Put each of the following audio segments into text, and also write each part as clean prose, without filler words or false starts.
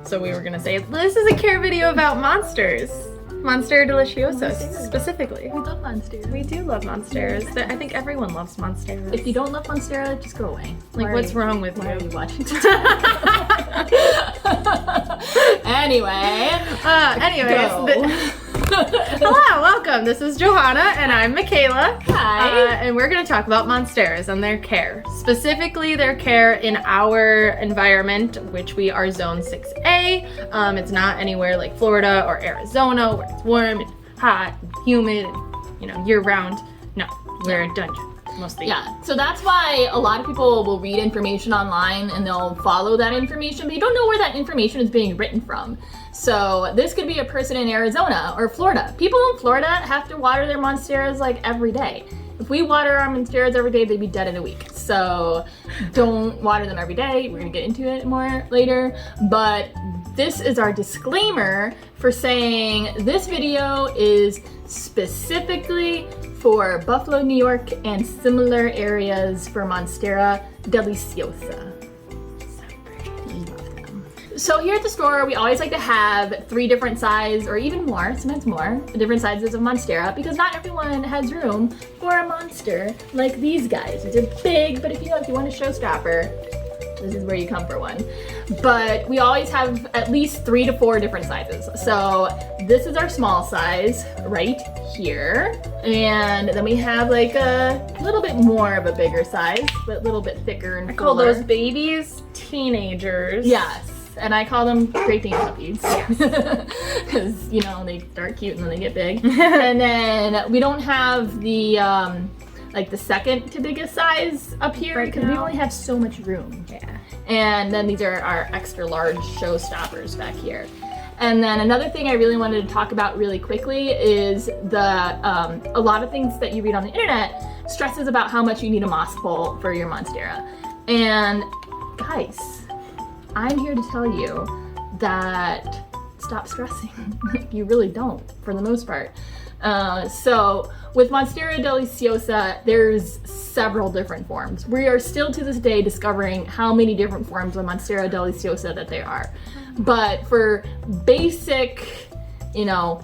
So we were gonna say, this is a care video about monsters. Monstera Deliciosa, specifically. We love Monstera. We do love Monsteras. I think everyone loves Monsteras. If you don't love Monstera, just go away. Like, what's wrong with Why are you you? watching? Anyways, hello, welcome. This is Johanna, and I'm Michaela. Hi. And we're going to talk about Monsteras and their care. Specifically, their care in our environment, which we are Zone 6A. It's not anywhere like Florida or Arizona, where it's warm and hot and humid, and, year-round. No, we're a dungeon. Mostly. Yeah, so that's why a lot of people will read information online and they'll follow that information, but you don't know where that information is being written from. So this could be a person in Arizona or Florida. People in Florida have to water their Monsteras like every day. If we water our Monsteras every day, they'd be dead in a week. So don't water them every day. We're gonna get into it more later, but this is our disclaimer for saying this video is specifically for Buffalo, New York, and similar areas for Monstera Deliciosa. So here at the store, we always like to have 3 different sizes, or even more, sometimes more, different sizes of Monstera, because not everyone has room for a monster like these guys. These are big, but if you want a showstopper, this is where you come for one. But we always have at least 3 to 4 different sizes. So this is our small size right here. And then we have like a little bit more of a bigger size, but a little bit thicker and I call fuller. those babies teenagers. Yes. And I call them Great Dane puppies. Because, they start cute and then they get big. And then we don't have the like the second to biggest size up here because we only have so much room. Yeah. And then these are our extra large showstoppers back here. And then another thing I really wanted to talk about really quickly is a lot of things that you read on the internet stresses about how much you need a moss pole for your Monstera. And guys, I'm here to tell you that stop stressing. You really don't, for the most part. So with Monstera Deliciosa, there's several different forms. We are still to this day discovering how many different forms of Monstera Deliciosa that there are. But for basic,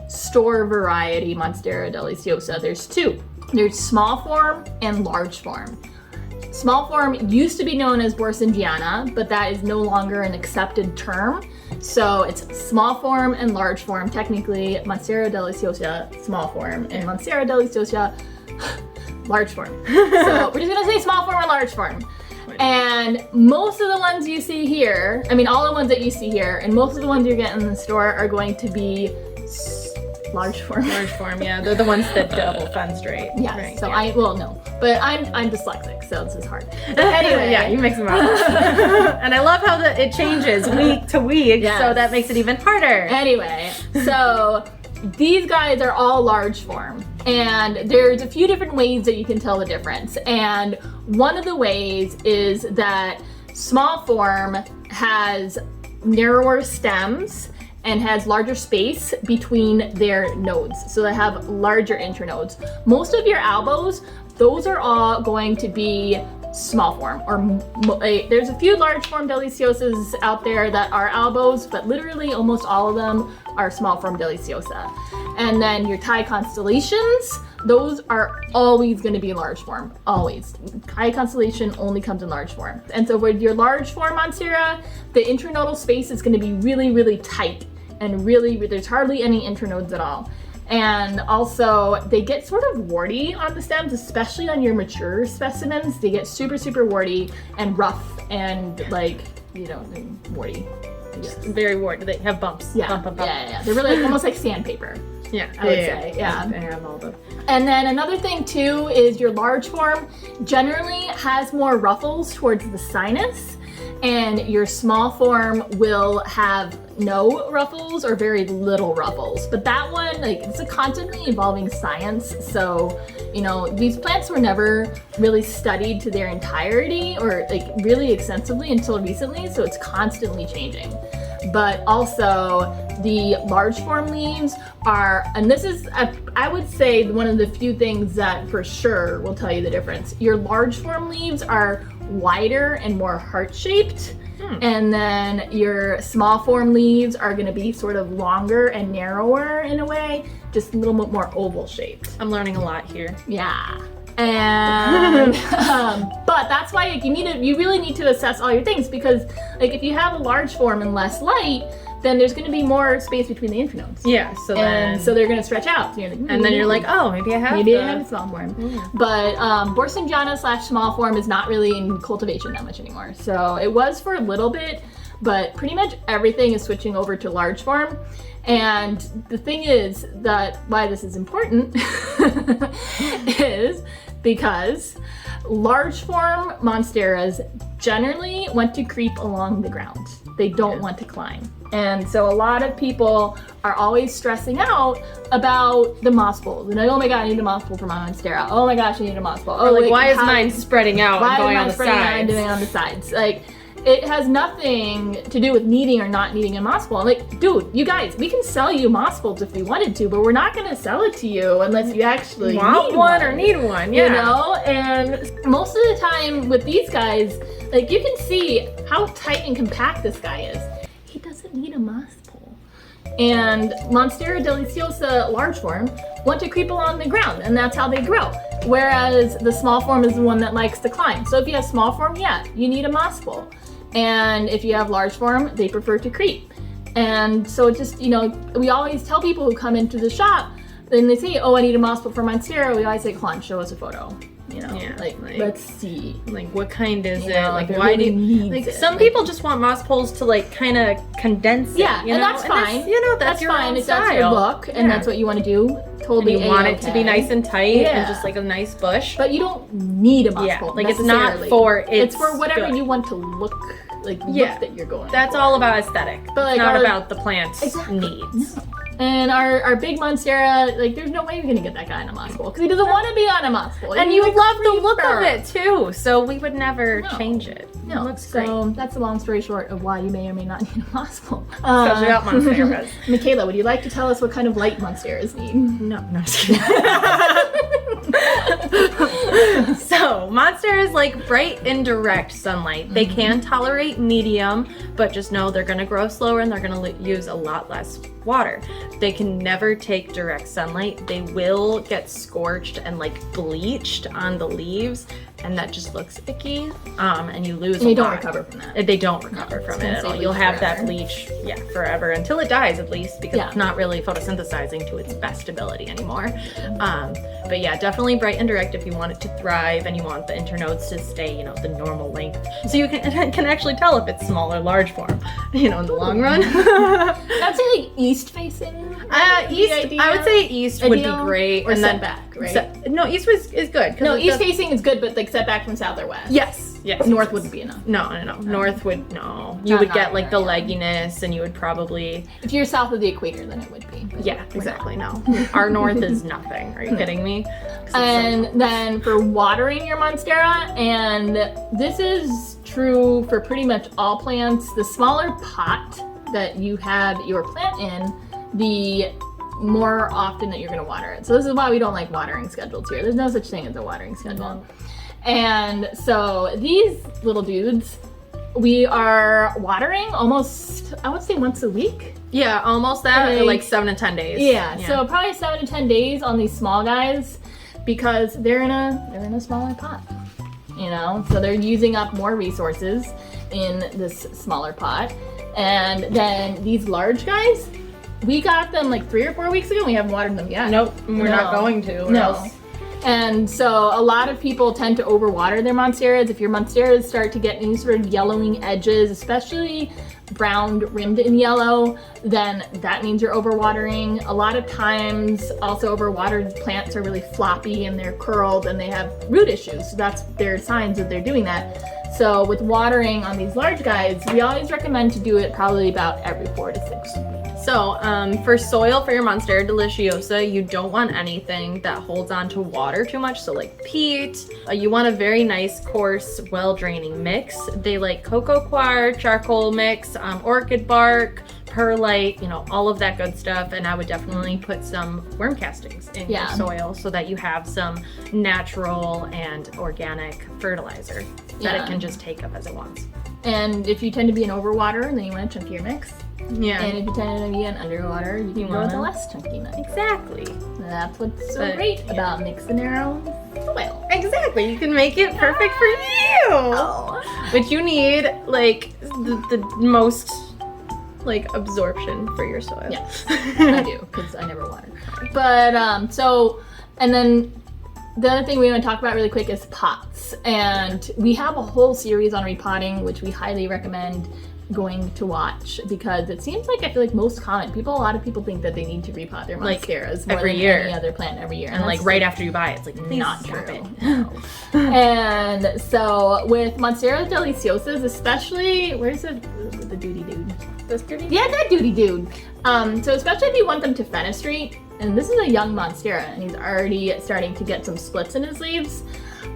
store variety Monstera Deliciosa, there's 2. There's small form and large form. Small form used to be known as Borsingiana, but that is no longer an accepted term. So it's small form and large form. Technically, Monstera Deliciosa, small form, and Monstera Deliciosa, large form. So we're just gonna say small form and large form. And most of the ones you see here, all the ones that you see here, and most of the ones you're getting in the store are going to be large form. Large form, yeah. They're the ones that double fenced, right? Yeah. Right, so yeah. But I'm dyslexic, so this is hard. Anyway. Yeah, you mix them up. And I love how it changes week to week, Yes. so that makes it even harder. Anyway, so these guys are all large form, and there's a few different ways that you can tell the difference. And one of the ways is that small form has narrower stems and has larger space between their nodes. So they have larger internodes. Most of your elbows, those are all going to be small form, there's a few large form Deliciosas out there that are elbows, but literally almost all of them are small form Deliciosa. And then your Thai constellations, those are always going to be large form, always. Thai constellation only comes in large form. And so with your large form Monstera, the internodal space is going to be really, really tight, and there's hardly any internodes at all. And also, they get sort of warty on the stems, especially on your mature specimens. They get super, super warty and rough and warty. Yes. Very warty. They have bumps. Yeah, Bump. yeah. They're really almost like sandpaper. Yeah, I would say. Yeah. They have all the... And then another thing too is your large form generally has more ruffles towards the sinus, and your small form will have no ruffles or very little ruffles. But that one, it's a constantly evolving science. So, these plants were never really studied to their entirety or really extensively until recently. So it's constantly changing. But also the large form leaves are, and this is, I would say, one of the few things that for sure will tell you the difference. Your large form leaves are wider and more heart-shaped, And then your small form leaves are going to be sort of longer and narrower in a way, just a little bit more oval shaped. I'm learning a lot here. Yeah. And but that's why like, you really need to assess all your things, because like if you have a large form and less light, then there's going to be more space between the intranodes. Yeah, so they're going to stretch out. So you're like, and then you're like, oh, maybe I have a small form. But Borsingiana / small form is not really in cultivation that much anymore. So it was for a little bit, but pretty much everything is switching over to large form. And the thing is that why this is important is because large form monsteras generally want to creep along the ground. They don't want to climb. And so a lot of people are always stressing out about the moss bowls. And like, oh my god, I need a moss bowl for my monstera. Oh my gosh, I need a moss bowl. Or like, why is mine spreading out and going on the sides? Doing on the sides? Like, it has nothing to do with needing or not needing a moss bowl. Like, dude, you guys, we can sell you moss bowls if we wanted to, but we're not going to sell it to you unless you actually want one or need one. Yeah. You know, and most of the time with these guys, like you can see how tight and compact this guy is. He doesn't need a moss bowl. And Monstera Deliciosa large form want to creep along the ground, and that's how they grow. Whereas the small form is the one that likes to climb. So if you have small form, yeah, you need a moss bowl. And if you have large form, they prefer to creep. And so it just, you know, we always tell people who come into the shop, then they say, oh, I need a moss bowl for Monstera. We always say, come on, show us a photo. You know, like let's see. Like, what kind is it? Know, like why do you, like, some people just want moss poles to like kind of condense it. Yeah, you and know? that's fine. That's, you know, that's your fine. own If style. that's your look, and that's what you want to do. Totally, and you want it to be nice and tight and just like a nice bush. But you don't need a moss pole. Like it's not for it's for whatever you want to look like. Look that you're going. That's all about aesthetic. But like, it's not about the plant's needs. No. And our big Monstera, like, there's no way we're gonna get that guy in a moss bowl because he doesn't want to be on a moss bowl. And you love the look of it too, so we would never change it. No, it looks great. That's the long story short of why you may or may not need a moss bowl. Especially about Monsteras. Michaela, would you like to tell us what kind of light Monsteras need? No, just kidding. So, Monsteras like bright and direct sunlight. They can tolerate medium, but just know they're gonna grow slower and they're gonna use a lot less water. They can never take direct sunlight. They will get scorched and like bleached on the leaves, and that just looks icky. And you lose. And they don't recover from that. They don't recover from it at all. You'll have that bleach, forever until it dies at least, because it's not really photosynthesizing to its best ability anymore. But yeah, definitely bright and direct if you want it to thrive and you want the internodes to stay, you know, the normal length, so you can actually tell if it's small or large form, you know, in the long run. I'd say like east facing. East. I would say east would be great. Or and setback, right? No, east is good. No, east facing is good, but like setback from south or west. Yes. North wouldn't be enough. No. North would You would get like the legginess, and you would probably. If you're south of the equator, then it would be. Yeah, exactly. No, our north is nothing. Are you kidding me? And then for watering your Monstera, and this is true for pretty much all plants, the smaller pot that you have your plant in, the more often that you're going to water it. So this is why we don't like watering schedules here. There's no such thing as a watering schedule. And so these little dudes, we are watering almost, I would say once a week. Yeah, almost that, like 7 to 10 days. Yeah, so probably 7 to 10 days on these small guys, because they're in a smaller pot, you know? So they're using up more resources in this smaller pot. And then these large guys, we got them like 3 or 4 weeks ago, and we haven't watered them yet. Nope, we're not going to. No. And so a lot of people tend to overwater their Monsteras. If your Monsteras start to get any sort of yellowing edges, especially brown rimmed in yellow, then that means you're overwatering. A lot of times also overwatered plants are really floppy and they're curled and they have root issues. So that's their signs that they're doing that. So with watering on these large guys, we always recommend to do it probably about every 4 to 6 weeks. So for soil for your Monstera Deliciosa, you don't want anything that holds on to water too much. So like peat, you want a very nice, coarse, well-draining mix. They like cocoa coir, charcoal mix, orchid bark, perlite, you know, all of that good stuff. And I would definitely put some worm castings in your soil so that you have some natural and organic fertilizer that it can just take up as it wants. And if you tend to be an overwater, then you want a chunkier mix. Yeah. And if you tend to be an underwater, you can go with a less chunky mix. Exactly. That's what's so great about mixing your own soil. Exactly. You can make it perfect for you. Oh. But you need like the most like absorption for your soil. Yes, I do, because I never water. But and then the other thing we want to talk about really quick is pots. And we have a whole series on repotting, which we highly recommend going to watch, because it seems like, I feel like most a lot of people think that they need to repot their monsteras more every than year. any other plant every year. And like right after you buy it, it's like, not stop true. it. No. And so with Monstera Deliciosas, especially, where's the duty dude? This duty? Yeah, that duty dude. So especially if you want them to fenestrate, and this is a young Monstera, and he's already starting to get some splits in his leaves.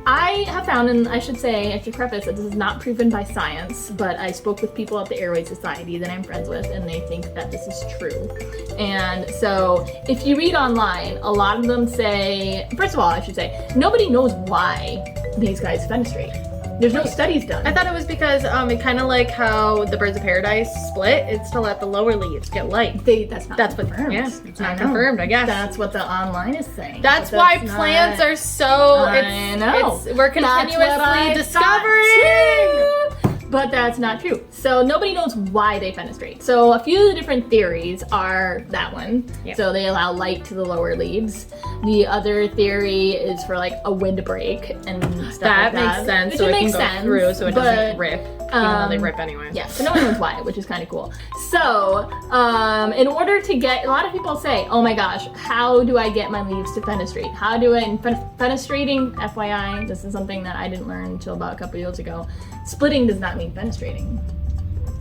I have found, and I should preface that this is not proven by science, but I spoke with people at the Airway Society that I'm friends with, and they think that this is true. And so if you read online, a lot of them say, first of all, I should say, nobody knows why these guys fenestrate. There's no studies done. I thought it was because it kind of like how the birds of paradise split. It's to let the lower leaves get light. That's not What, confirmed. yeah, it's not confirmed, I guess. That's what the online is saying. That's why plants are so. I know. We're continuously discovering. But that's not true. So nobody knows why they fenestrate. So a few of the different theories are that one. Yep. So they allow light to the lower leaves. The other theory is for like a windbreak and stuff That like makes sense. Which So it makes can go sense, through, so it doesn't rip. Even though they um, rip anyway. Yeah, so no one knows why, which is kind of cool. So, in order to get, a lot of people say, oh my gosh, how do I get my leaves to fenestrate? How do I, fenestrating, FYI, this is something that I didn't learn until about a couple years ago. Splitting does not mean fenestrating.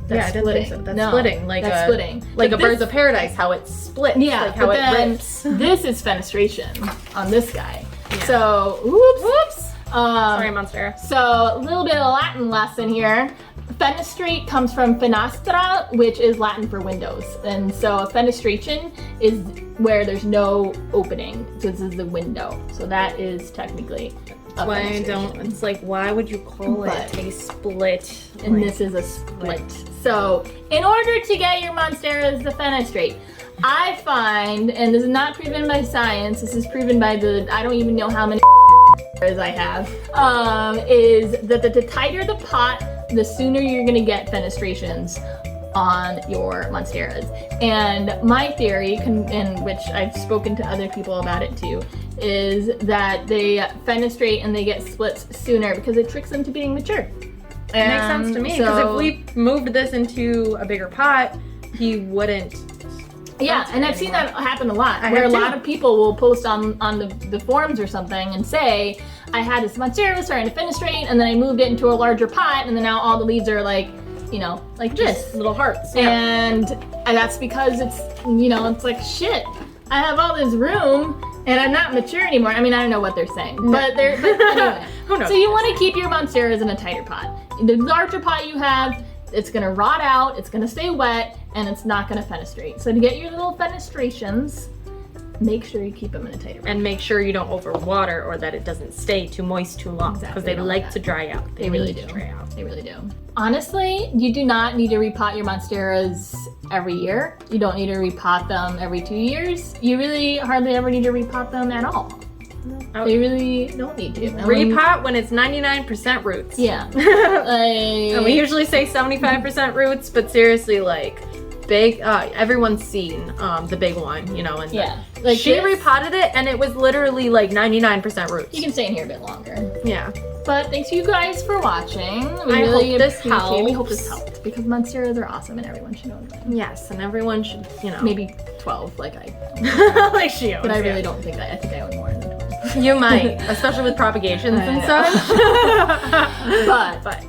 Yeah, I didn't think so. That's splitting. Like that's splitting. Like a But birds of paradise, how it splits. Yeah, like how but it then rips. this is fenestration on this guy. Yeah. So, whoops. Sorry, Monstera. So a little bit of Latin lesson here. Fenestrate comes from fenestra, which is Latin for windows. And so a fenestration is where there's no opening. So this is the window. So that is technically a Why fenestration. it's like, why would you call it a split? And this is a split. So in order to get your monsteras to fenestrate, I find, and this is not proven by science, this is proven by I don't even know how many as I have, is that the tighter the pot, the sooner you're gonna get fenestrations on your monsteras. And my theory, and which I've spoken to other people about it too, is that they fenestrate and they get splits sooner because it tricks them to being mature. It makes sense to me, because if we moved this into a bigger pot, he wouldn't. Yeah, and I've seen that happen a lot, where a lot of people will post on the forums or something and say, I had this Monstera starting to fenestrate, and then I moved it into a larger pot, and then now all the leaves are like, you know, like this. Little hearts. And that's because it's, you know, it's like, shit, I have all this room, and I'm not mature anymore. I mean, I don't know what they're saying, but anyway. Who knows? So you want to keep your Monsteras in a tighter pot. The larger pot you have, it's gonna rot out, it's gonna stay wet, and it's not gonna fenestrate. So to get your little fenestrations, make sure you keep them in a tighter pot. And make sure you don't overwater or that it doesn't stay too moist too long, because Exactly, they like to dry out. They really need do. to dry out. They really do. Honestly, you do not need to repot your Monsteras every year. You don't need to repot them every 2 years. You really hardly ever need to repot them at all. You really don't need to. Repot when it's 99% roots. Yeah. And we usually say 75% roots, but seriously, like, big, everyone's seen the big one, you know, and yeah. like she repotted it and it was literally like 99% roots. You can stay in here a bit longer. Yeah. But thanks you guys for watching. I hope this helped. We hope this helped, because Monsteras are awesome and everyone should own them. Yes, and everyone should, you know. Maybe 12, like I. Like she owns. But I really don't think I think I own more than 12. You might, especially with propagations and such. But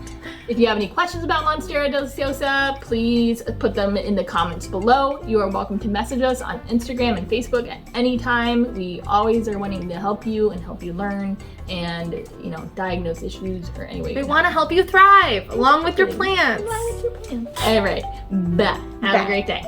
if you have any questions about Monstera Deliciosa, please put them in the comments below. You are welcome to message us on Instagram and Facebook at any time. We always are wanting to help you and help you learn and, you know, diagnose issues or any way. We want to help you thrive along with your plants. All right. Bye. Have a great day.